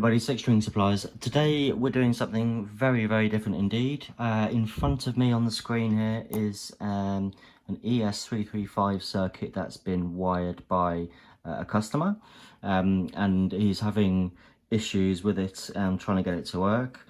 everybody, Six String Supplies. Today we're doing something very different indeed. In front of me on the screen here is an ES335 circuit that's been wired by a customer, and he's having issues with it trying to get it to work.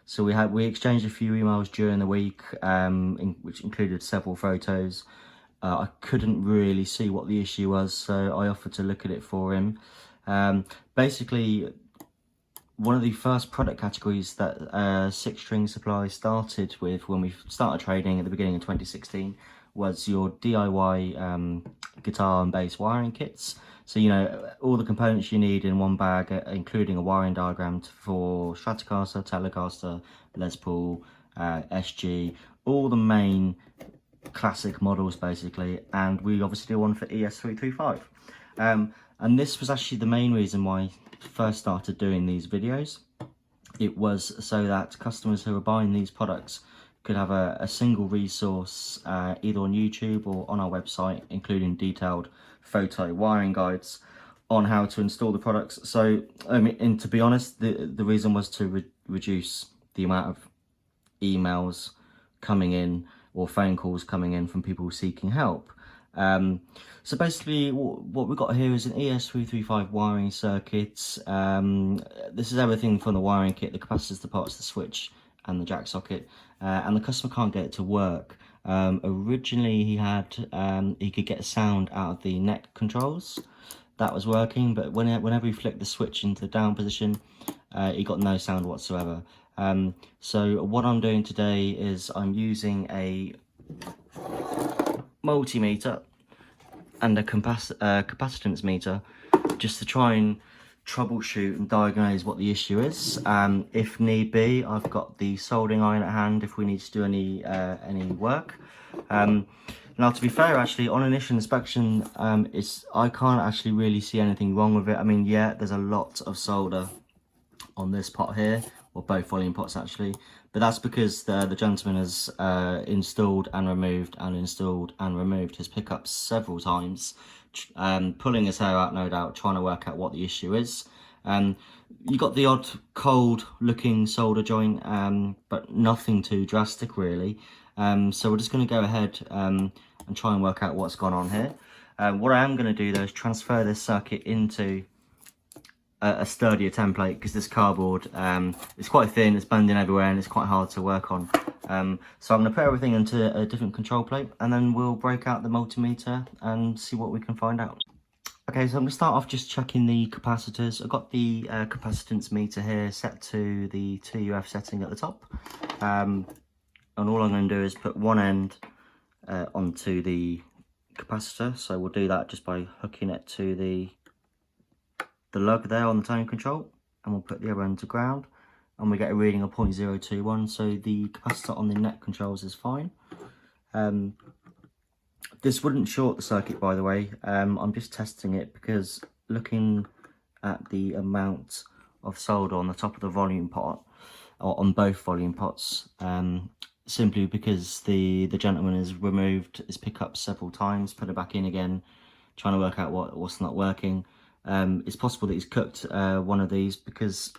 So we exchanged a few emails during the week, which included several photos. I couldn't really see what the issue was, so I offered to look at it for him. Basically, one of the first product categories that Six String Supply started with when we started trading at the beginning of 2016 was your DIY guitar and bass wiring kits. So, you know, all the components you need in one bag, including a wiring diagram for Stratocaster, Telecaster, Les Paul, SG, all the main classic models basically, and we obviously do one for ES335. And this was actually the main reason why I first started doing these videos. It was so that customers who are buying these products could have a single resource either on YouTube or on our website, including detailed photo wiring guides on how to install the products. So I mean, and to be honest, the reason was to reduce the amount of emails coming in or phone calls coming in from people seeking help. So basically what we've got here is an ES335 wiring circuit. This is everything from the wiring kit, the capacitors, the pots, the switch and the jack socket, and the customer can't get it to work. Originally he could get sound out of the neck controls. That was working, but whenever he flicked the switch into the down position, he got no sound whatsoever. So what I'm doing today is I'm using a multimeter and a capacitance meter just to try and troubleshoot and diagnose what the issue is. If need be, I've got the soldering iron at hand if we need to do any work. Now, to be fair, actually, on initial inspection, I can't actually really see anything wrong with it. I mean, yeah, there's a lot of solder on this pot here, or both volume pots actually, but that's because the gentleman has installed and removed his pickups several times, pulling his hair out, no doubt, trying to work out what the issue is. You got the odd cold looking solder joint, but nothing too drastic really. So we're just going to go ahead and try and work out what's gone on here. What I am going to do though is transfer this circuit into a sturdier template, because this cardboard is quite thin, it's bending everywhere and it's quite hard to work on. So I'm going to put everything into a different control plate and then we'll break out the multimeter and see what we can find out. Okay, so I'm going to start off just checking the capacitors. I've got the capacitance meter here set to the 2UF setting at the top, and all I'm going to do is put one end onto the capacitor. So we'll do that just by hooking it to the lug there on the tone control, and we'll put the other end to ground, and we get a reading of 0.021, so the capacitor on the neck controls is fine. This wouldn't short the circuit, by the way. I'm just testing it because looking at the amount of solder on the top of the volume pot, or on both volume pots, simply because the gentleman has removed his pickup several times, put it back in again, trying to work out what's not working. It's possible that he's cooked one of these, because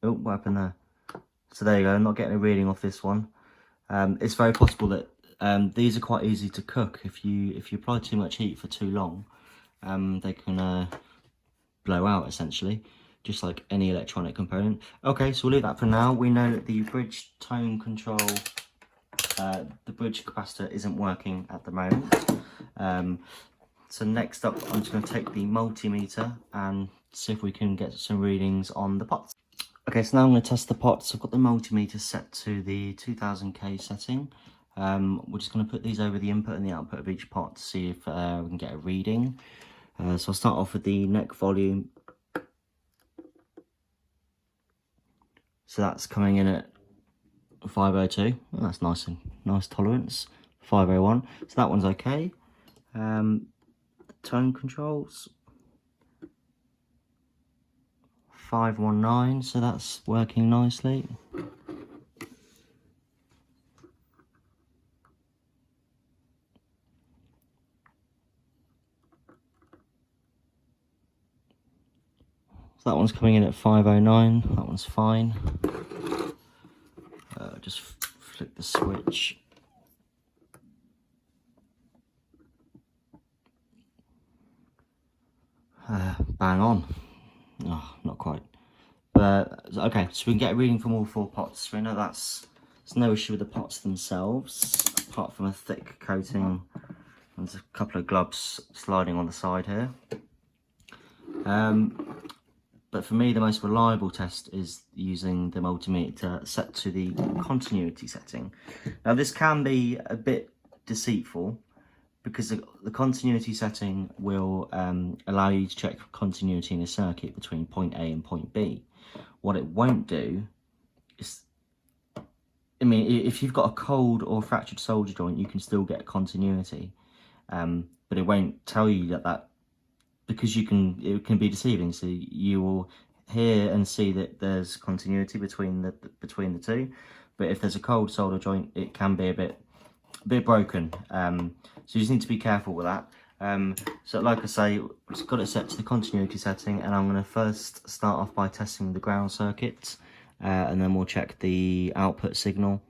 oh, what happened there? So there you go, I'm not getting a reading off this one. It's very possible that these are quite easy to cook. If you apply too much heat for too long, they can blow out essentially, just like any electronic component. Okay, so we'll leave that for now. We know that the bridge tone control, the bridge capacitor isn't working at the moment. So next up, I'm just going to take the multimeter and see if we can get some readings on the pots. Okay, so now I'm going to test the pots. I've got the multimeter set to the 2000K setting. We're just going to put these over the input and the output of each pot to see if we can get a reading. So I'll start off with the neck volume. So that's coming in at 502. Oh, that's nice tolerance. 501. So that one's okay. Tone controls 519, so that's working nicely. So that one's coming in at 509, that one's fine. Just flick the switch. Bang on. Oh, not quite. But okay, so we can get a reading from all 4 pots. We know there's no issue with the pots themselves, apart from a thick coating. There's a couple of globs sliding on the side here. But for me, the most reliable test is using the multimeter set to the continuity setting. Now, this can be a bit deceitful because the continuity setting will allow you to check continuity in a circuit between point A and point B. What it won't do is, I mean, if you've got a cold or fractured solder joint, you can still get continuity, but it won't tell you that because it can be deceiving. So you will hear and see that there's continuity between the two, but if there's a cold solder joint, it can be a bit broken. So you just need to be careful with that. So like I say, I've got it set to the continuity setting, and I'm going to first start off by testing the ground circuit, and then we'll check the output signal,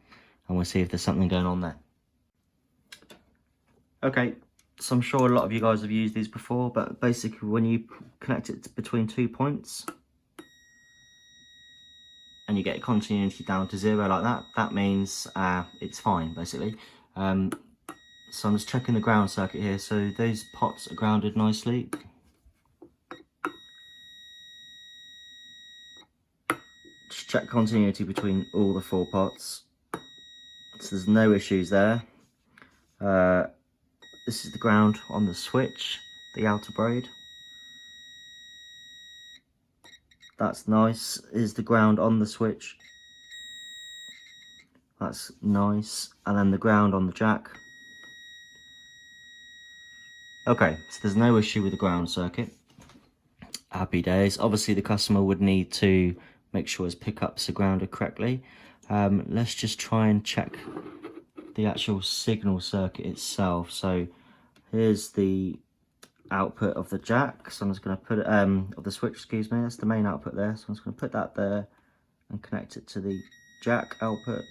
and we'll see if there's something going on there. Okay, so I'm sure a lot of you guys have used these before, but basically when you connect it between 2 points and you get continuity down to 0 like that, that means it's fine, basically. So I'm just checking the ground circuit here. So those pots are grounded nicely. Just check continuity between all the 4 pots. So there's no issues there. This is the ground on the switch, the outer braid. That's nice. Is the ground on the switch. That's nice. And then the ground on the jack. Okay, so there's no issue with the ground circuit. Happy days. Obviously the customer would need to make sure his pickups are grounded correctly. Let's just try and check the actual signal circuit itself. So here's the output of the jack. So I'm just going to put it, of the switch, excuse me, that's the main output there. So I'm just going to put that there and connect it to the jack output.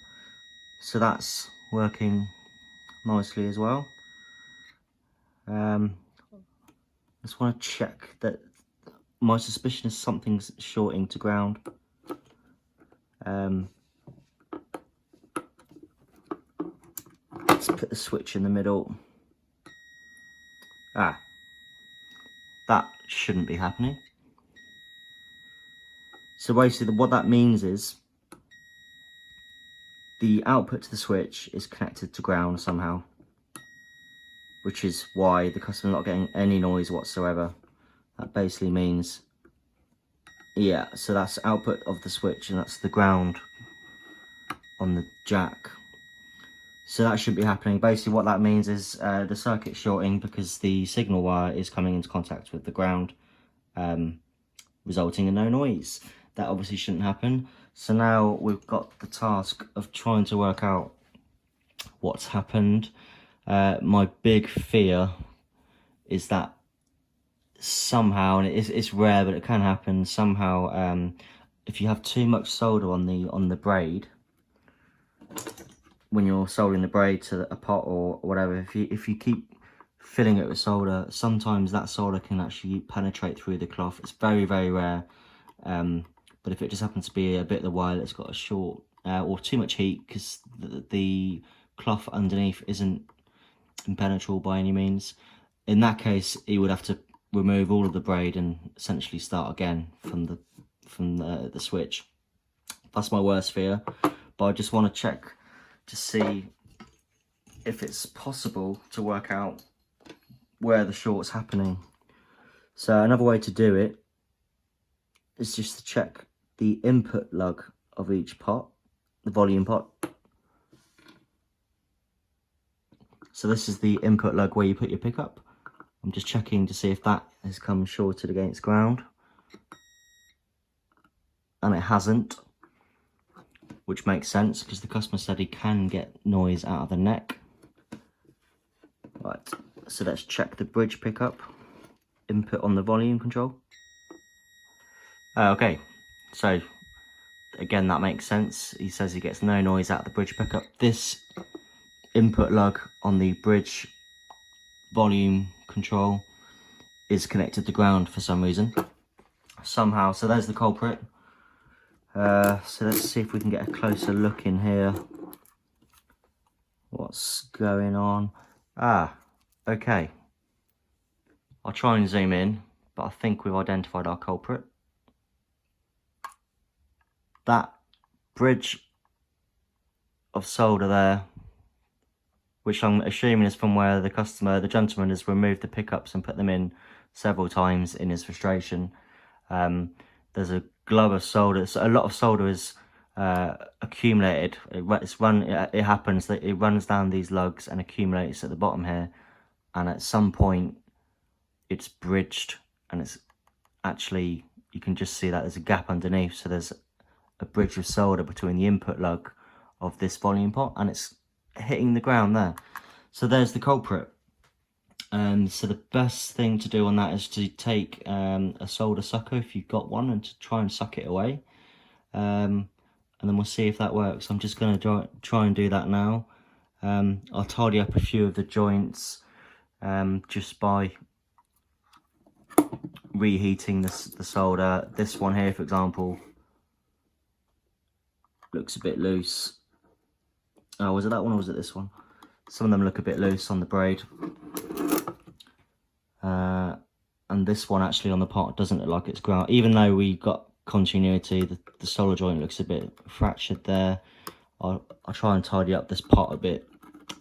So that's working nicely as well. Just want to check that my suspicion is something's shorting to ground. Let's put the switch in the middle. That shouldn't be happening. So basically what that means is the output to the switch is connected to ground somehow, which is why the customer's not getting any noise whatsoever. That basically means, yeah, so that's output of the switch and that's the ground on the jack. So that shouldn't be happening. Basically what that means is the circuit's shorting because the signal wire is coming into contact with the ground, resulting in no noise. That obviously shouldn't happen. So now we've got the task of trying to work out what's happened. My big fear is that somehow, and it's rare but it can happen, somehow if you have too much solder on the braid, when you're soldering the braid to a pot or whatever, if you keep filling it with solder, sometimes that solder can actually penetrate through the cloth. It's very, very rare, but if it just happens to be a bit of the wire that's got a short or too much heat, because the cloth underneath isn't impenetrable by any means, in that case you would have to remove all of the braid and essentially start again from the switch. That's my worst fear, but I just want to check to see if it's possible to work out where the short's happening. So another way to do it is just to check the input lug of each pot, the volume pot. So this is the input lug where you put your pickup. I'm just checking to see if that has come shorted against ground, and it hasn't, which makes sense because the customer said he can get noise out of the neck. Right, so let's check the bridge pickup input on the volume control. Okay, so again, that makes sense. He says he gets no noise out of the bridge pickup. This input lug on the bridge volume control is connected to ground for some reason. Somehow, so there's the culprit. So let's see if we can get a closer look in here. What's going on? Okay. I'll try and zoom in, but I think we've identified our culprit. That bridge of solder there, which I'm assuming is from where the gentleman has removed the pickups and put them in several times in his frustration. There's a glob of solder, so a lot of solder is accumulated. It happens that it runs down these lugs and accumulates at the bottom here, and at some point it's bridged, and it's actually, you can just see that there's a gap underneath, so there's a bridge of solder between the input lug of this volume pot and it's hitting the ground there. So there's the culprit. So the best thing to do on that is to take a solder sucker, if you've got one, and to try and suck it away. And then we'll see if that works. I'm just going to try and do that now. I'll tidy up a few of the joints just by reheating the solder. This one here, for example, looks a bit loose. Oh, was it that one or was it this one? Some of them look a bit loose on the braid. And this one actually on the pot doesn't look like it's ground. Even though we got continuity, the solder joint looks a bit fractured there. I'll try and tidy up this pot a bit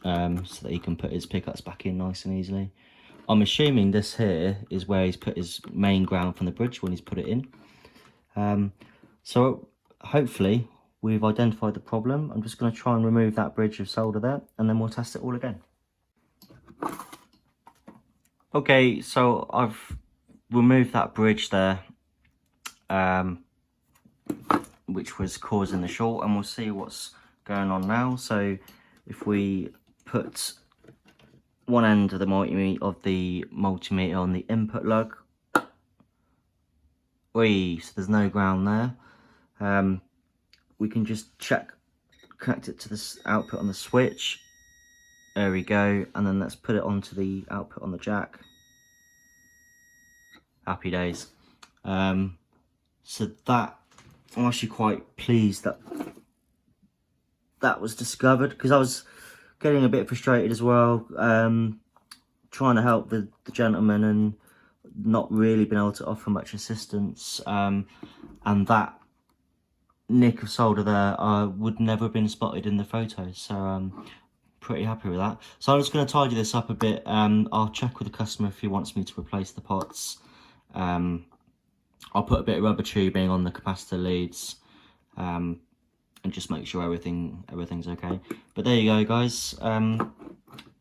so that he can put his pickups back in nice and easily. I'm assuming this here is where he's put his main ground from the bridge when he's put it in. So hopefully we've identified the problem. I'm just going to try and remove that bridge of solder there, and then we'll test it all again. Okay, so I've removed that bridge there, which was causing the short, and we'll see what's going on now. So if we put one end of the multimeter on the input lug, so there's no ground there. We can just connect it to this output on the switch. There we go, and then let's put it onto the output on the jack. Happy days. So that, I'm actually quite pleased that that was discovered, because I was getting a bit frustrated as well, trying to help the gentleman and not really being able to offer much assistance, and that nick of solder there would never have been spotted in the photos, so pretty happy with that. So I'm just going to tidy this up a bit. I'll check with the customer if he wants me to replace the pots. I'll put a bit of rubber tubing on the capacitor leads and just make sure everything's okay. But there you go, guys.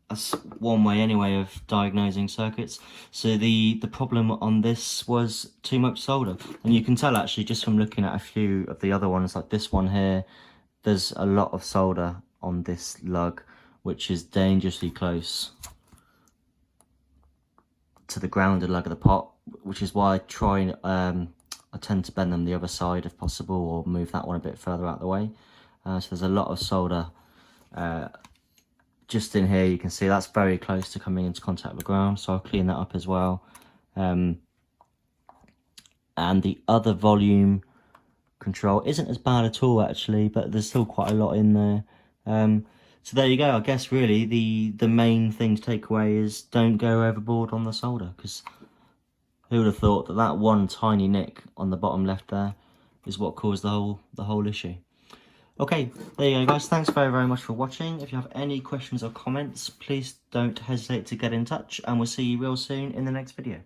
That's one way anyway of diagnosing circuits. So the problem on this was too much solder, and you can tell actually just from looking at a few of the other ones, like this one here, there's a lot of solder on this lug, which is dangerously close to the grounded lug of the pot, which is why I tend to bend them the other side if possible, or move that one a bit further out the way. So there's a lot of solder just in here. You can see that's very close to coming into contact with the ground, so I'll clean that up as well. And the other volume control isn't as bad at all actually, but there's still quite a lot in there. So there you go. I guess really the main thing to take away is don't go overboard on the solder, because who would have thought that that one tiny nick on the bottom left there is what caused the whole issue. Okay, there you go, guys. Thanks very, very much for watching. If you have any questions or comments, please don't hesitate to get in touch, and we'll see you real soon in the next video.